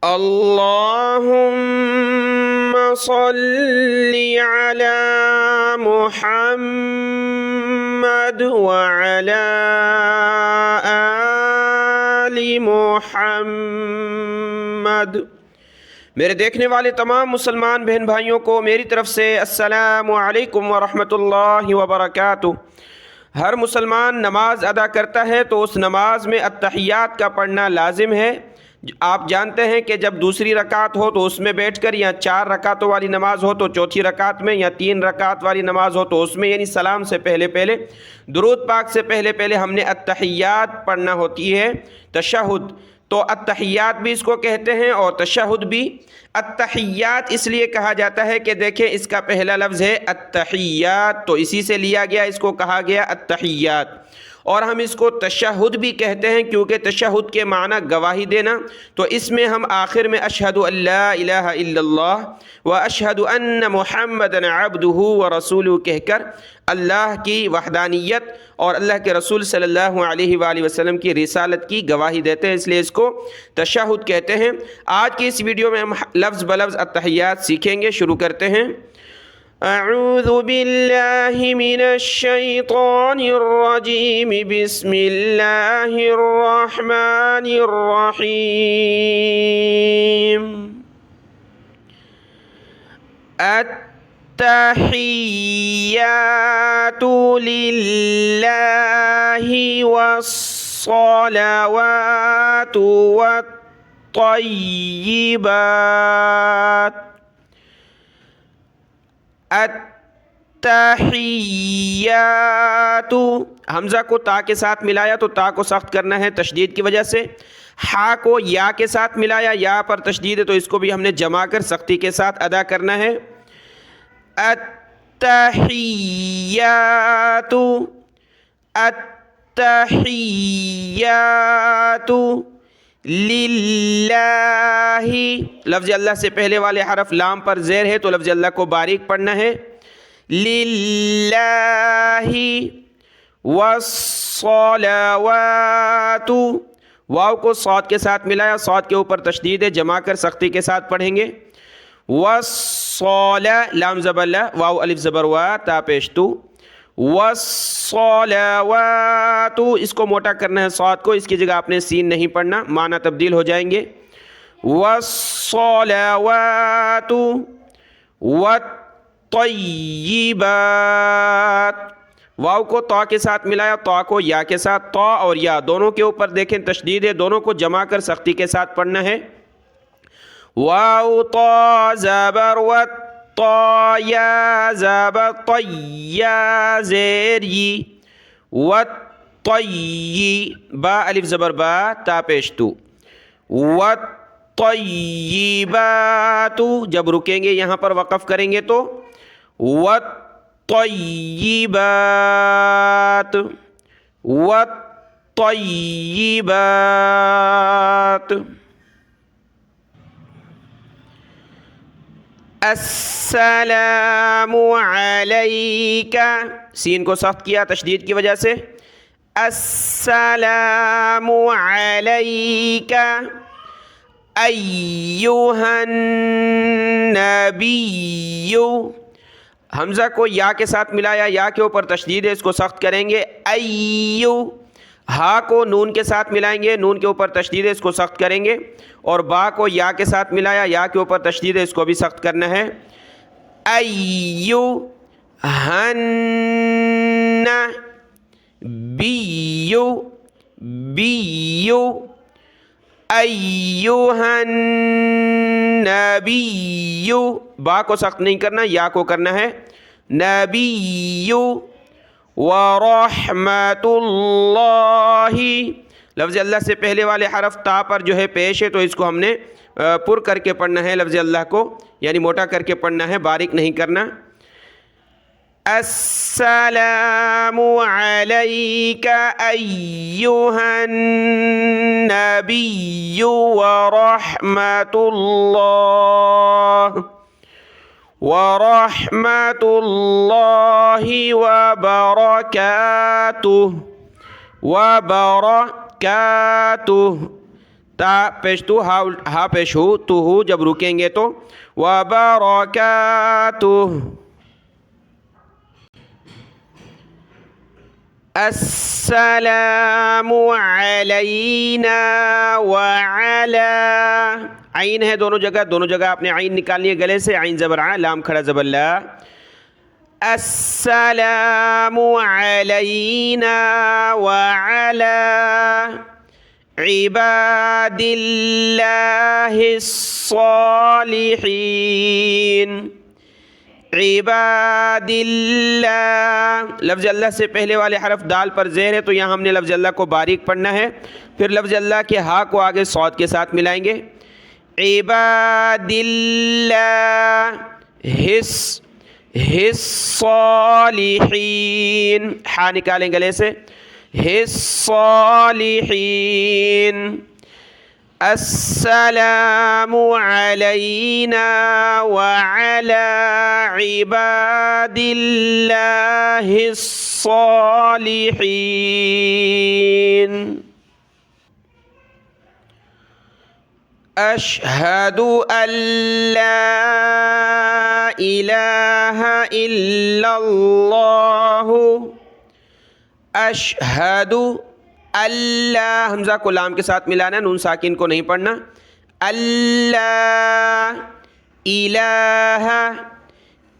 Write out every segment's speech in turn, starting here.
اللهم صل على محمد وعلى آل محمد۔ میرے دیکھنے والے تمام مسلمان بہن بھائیوں کو میری طرف سے السلام علیکم ورحمۃ اللہ وبرکاتہ۔ ہر مسلمان نماز ادا کرتا ہے تو اس نماز میں التحیات کا پڑھنا لازم ہے۔ آپ جانتے ہیں کہ جب دوسری رکعت ہو تو اس میں بیٹھ کر، یا 4 رکعتوں والی نماز ہو تو چوتھی رکعت میں، یا 3 رکعت والی نماز ہو تو اس میں، یعنی سلام سے پہلے پہلے، درود پاک سے پہلے پہلے ہم نے التحیات پڑھنا ہوتی ہے، تشہد۔ تو التحیات بھی اس کو کہتے ہیں اور تشہد بھی۔ التحیات اس لیے کہا جاتا ہے کہ دیکھیں اس کا پہلا لفظ ہے التحیات، تو اسی سے لیا گیا، اس کو کہا گیا التحیات۔ اور ہم اس کو تشہد بھی کہتے ہیں کیونکہ تشہد کے معنی گواہی دینا، تو اس میں ہم آخر میں اشہد ان لا الہ الا اللہ و اشہد ان محمدا عبدہ ورسولہ کہہ کر اللہ کی وحدانیت اور اللہ کے رسول صلی اللہ علیہ وآلہ وسلم کی رسالت کی گواہی دیتے ہیں، اس لیے اس کو تشہد کہتے ہیں۔ آج کی اس ویڈیو میں ہم لفظ بلفظ التحیات سیکھیں گے۔ شروع کرتے ہیں۔ اعوذ باللہ من الشیطان الرجیم، بسم اللہ الرحمن الرحیم۔ التحیات للہ والصلوات والطیبات۔ التحیات، حمزہ کو تا کے ساتھ ملایا تو تا کو سخت کرنا ہے تشدید کی وجہ سے۔ ہا کو یا کے ساتھ ملایا، یا پر تشدید ہے تو اس کو بھی ہم نے جما کر سختی کے ساتھ ادا کرنا ہے۔ التحیات، التحیات للہ، لفظ اللہ سے پہلے والے حرف لام پر زیر ہے تو لفظ اللہ کو باریک پڑھنا ہے۔ للہ والصلوات، واو کو صاد کے ساتھ ملایا، صاد کے اوپر تشدید ہے، جما کر سختی کے ساتھ پڑھیں گے۔ لام زبر لا، واو الف زبر وا، تا پیش تو۔ والصلوات، اس کو موٹا کرنا ہے صاد کو، اس کی جگہ آپ نے سین نہیں پڑھنا، معنی تبدیل ہو جائیں گے۔ والصلوات والطیبات، واو کو طا کے ساتھ ملایا، طا کو یا کے ساتھ، طا اور یا دونوں کے اوپر دیکھیں تشدید ہے، دونوں کو جما کر سختی کے ساتھ پڑھنا ہے۔ واو طا زبر طا یا زبر طیا زیر ی، والطی، با الف زبر با، تا پیش تو۔ والطیبات، جب رکیں گے یہاں پر وقف کریں گے تو والطیبات، والطیبات۔ السلام علیک، سین کو سخت کیا تشدید کی وجہ سے۔ السلام علیک ایھا النبی، حمزہ کو یا کے ساتھ ملایا، یا کے اوپر تشدید ہے، اس کو سخت کریں گے۔ ایو، ہا کو نون کے ساتھ ملائیں گے، نون کے اوپر تشدید ہے، اس کو سخت کریں گے، اور با کو یا کے ساتھ ملایا، یا کے اوپر تشدید ہے، اس کو بھی سخت کرنا ہے۔ ایو ہن بیو، بیو ایھا النبی، با کو سخت نہیں کرنا، یا کو کرنا ہے۔ نبی ورحمۃ اللہ، لفظ اللہ سے پہلے والے حرف تا پر جو ہے پیش ہے تو اس کو ہم نے پر کر کے پڑھنا ہے، لفظ اللہ کو یعنی موٹا کر کے پڑھنا ہے، باریک نہیں کرنا۔ السلام علیک ایھا النبی ورحمۃ اللہ ورحمۃ اللہ وبرکاتہ، وبرکاتہ، تا پیش تو، ہا پیش ہو، تو ہو جب رکیں گے تو وبرکاتہ. السلام علینا وعلی، عین ہے دونوں جگہ آپ نے عین نکالنی ہے گلے سے، عین زبر ع، لام کھڑا زبر لا. السلام علینا وعلی عباد اللہ الصالحین. عباد اللہ، لفظ اللہ سے پہلے والے حرف دال پر زیر ہے تو یہاں ہم نے لفظ اللہ کو باریک پڑھنا ہے، پھر لفظ اللہ کے ہا کو آگے صاد کے ساتھ ملائیں گے. عباد اللہ الصالحین، ہا نکالیں گلے سے، الصالحین. السلام علینا وعلی عباد اللہ الصالحین. اشہد ان لا الہ الا اللہ. اشہد اللہ، حمزہ کو لام کے ساتھ ملانا، نون ساکن کو نہیں پڑھنا. اللہ الہ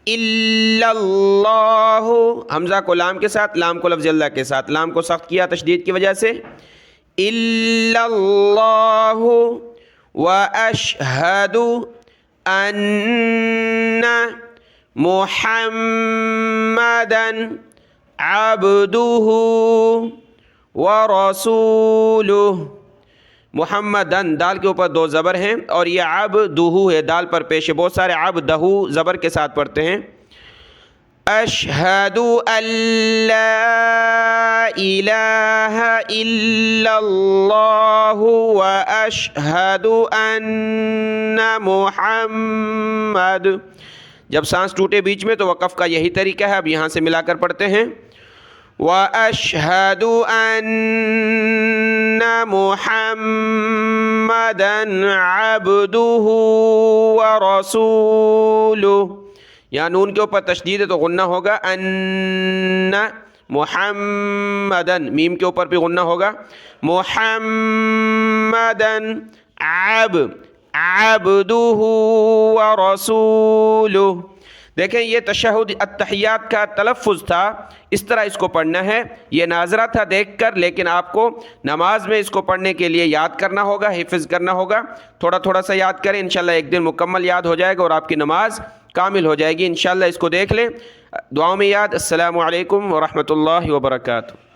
الا اللہ، حمزہ کو لام کے ساتھ، لام کو لفظ اللہ کے ساتھ، لام کو سخت کیا تشدید کی وجہ سے. الا اللہ واشہد ان محمدا عبدہ ورسولہ. محمدن دال کے اوپر دو زبر ہیں اور یہ عبدہ ہے، دال پر پیش ہے، بہت سارے عبدہ زبر کے ساتھ پڑھتے ہیں. اشہد ان لا الہ الا اللہ واشہد ان محمد. جب سانس ٹوٹے بیچ میں تو وقف کا یہی طریقہ ہے، اب یہاں سے ملا کر پڑھتے ہیں. وَأَشْهَدُ أَنَّ مُحَمَّدًا عَبْدُهُ وَرَسُولُهُ. یہاں نون کے اوپر تشدید ہے تو غنہ ہوگا، ان محمدًا، میم کے اوپر بھی غنہ ہوگا، محمدًا عبدہ ورسولہ. دیکھیں یہ تشہد التحیات کا تلفظ تھا، اس طرح اس کو پڑھنا ہے. یہ ناظرہ تھا دیکھ کر، لیکن آپ کو نماز میں اس کو پڑھنے کے لیے یاد کرنا ہوگا، حفظ کرنا ہوگا. تھوڑا تھوڑا سا یاد کریں، انشاءاللہ ایک دن مکمل یاد ہو جائے گا اور آپ کی نماز کامل ہو جائے گی. انشاءاللہ اس کو دیکھ لیں، دعاؤں میں یاد. السلام علیکم ورحمۃ اللہ وبرکاتہ.